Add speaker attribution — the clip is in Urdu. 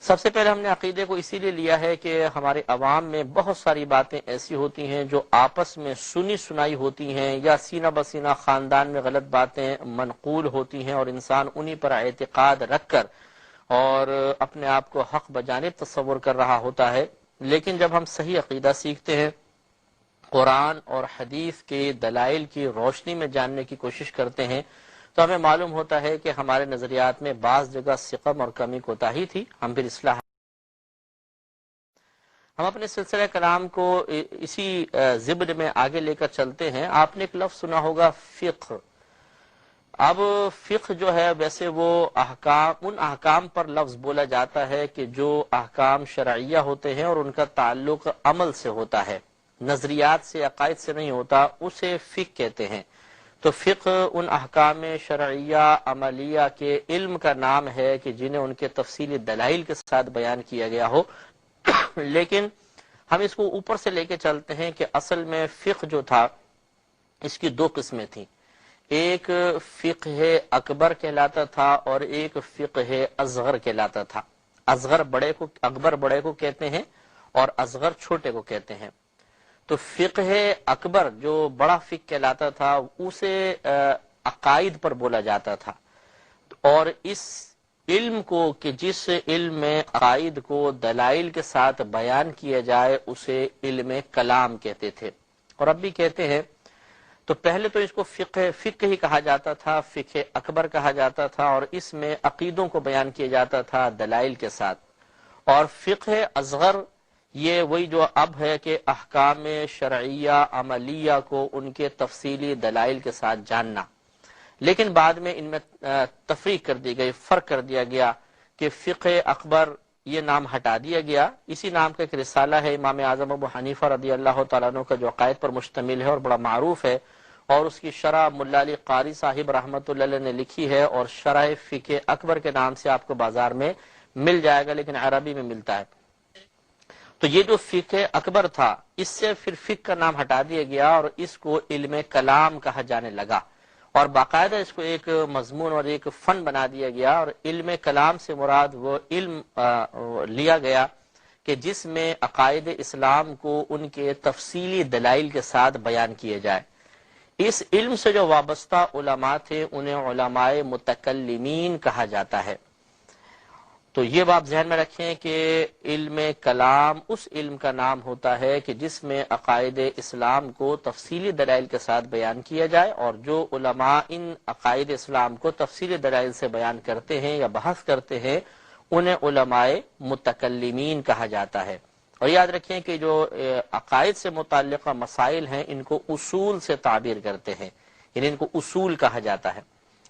Speaker 1: سب سے پہلے ہم نے عقیدے کو اسی لیے لیا ہے کہ ہمارے عوام میں بہت ساری باتیں ایسی ہوتی ہیں جو آپس میں سنی سنائی ہوتی ہیں یا سینہ بسینہ خاندان میں غلط باتیں منقول ہوتی ہیں اور انسان انہی پر اعتقاد رکھ کر اور اپنے آپ کو حق بجانب تصور کر رہا ہوتا ہے۔ لیکن جب ہم صحیح عقیدہ سیکھتے ہیں، قرآن اور حدیث کے دلائل کی روشنی میں جاننے کی کوشش کرتے ہیں، تو ہمیں معلوم ہوتا ہے کہ ہمارے نظریات میں بعض جگہ سقم اور کمی کوتاہی تھی، ہم پھر اصلاح۔ ہم اپنے سلسلہ کلام کو اسی ضمن میں آگے لے کر چلتے ہیں۔ آپ نے ایک لفظ سنا ہوگا فقہ۔ اب فقہ جو ہے ویسے وہ ان احکام پر لفظ بولا جاتا ہے کہ جو احکام شرعیہ ہوتے ہیں اور ان کا تعلق عمل سے ہوتا ہے، نظریات سے عقائد سے نہیں ہوتا، اسے فقہ کہتے ہیں۔ تو فقہ ان احکام شرعیہ عملیہ کے علم کا نام ہے کہ جنہیں ان کے تفصیلی دلائل کے ساتھ بیان کیا گیا ہو۔ لیکن ہم اس کو اوپر سے لے کے چلتے ہیں کہ اصل میں فقہ جو تھا اس کی دو قسمیں تھیں، ایک فقہ اکبر کہلاتا تھا اور ایک فقہ اصغر کہلاتا تھا۔ اکبر بڑے کو کہتے ہیں اور اصغر چھوٹے کو کہتے ہیں۔ تو فقہ اکبر جو بڑا فقہ کہلاتا تھا اسے عقائد پر بولا جاتا تھا، اور اس علم کو کہ جس علم میں عقائد کو دلائل کے ساتھ بیان کیا جائے اسے علم کلام کہتے تھے اور اب بھی کہتے ہیں۔ تو پہلے تو اس کو فقہ ہی کہا جاتا تھا، فقہ اکبر کہا جاتا تھا، اور اس میں عقیدوں کو بیان کیا جاتا تھا دلائل کے ساتھ۔ اور فقہ اصغر یہ وہی جو اب ہے کہ احکام شرعیہ عملیہ کو ان کے تفصیلی دلائل کے ساتھ جاننا۔ لیکن بعد میں ان میں تفریق کر دی گئی، فرق کر دیا گیا کہ فقہ اکبر یہ نام ہٹا دیا گیا۔ اسی نام کا ایک رسالہ ہے امام اعظم ابو حنیفہ رضی اللہ تعالیٰ عنہ کا جو عقائد پر مشتمل ہے اور بڑا معروف ہے، اور اس کی شرح ملا علی قاری صاحب رحمۃ اللہ علیہ نے لکھی ہے، اور شرح فقہ اکبر کے نام سے آپ کو بازار میں مل جائے گا، لیکن عربی میں ملتا ہے۔ تو یہ جو فقہ اکبر تھا اس سے پھر فقہ کا نام ہٹا دیا گیا اور اس کو علم کلام کہا جانے لگا، اور باقاعدہ اس کو ایک مضمون اور ایک فن بنا دیا گیا، اور علم کلام سے مراد وہ علم لیا گیا کہ جس میں عقائد اسلام کو ان کے تفصیلی دلائل کے ساتھ بیان کیے جائے۔ اس علم سے جو وابستہ علماء تھے انہیں علماء متکلمین کہا جاتا ہے۔ تو یہ بات ذہن میں رکھیں کہ علم کلام اس علم کا نام ہوتا ہے کہ جس میں عقائد اسلام کو تفصیلی دلائل کے ساتھ بیان کیا جائے، اور جو علماء ان عقائد اسلام کو تفصیلی دلائل سے بیان کرتے ہیں یا بحث کرتے ہیں انہیں علماء متکلمین کہا جاتا ہے۔ اور یاد رکھیں کہ جو عقائد سے متعلقہ مسائل ہیں ان کو اصول سے تعبیر کرتے ہیں، یعنی ان کو اصول کہا جاتا ہے۔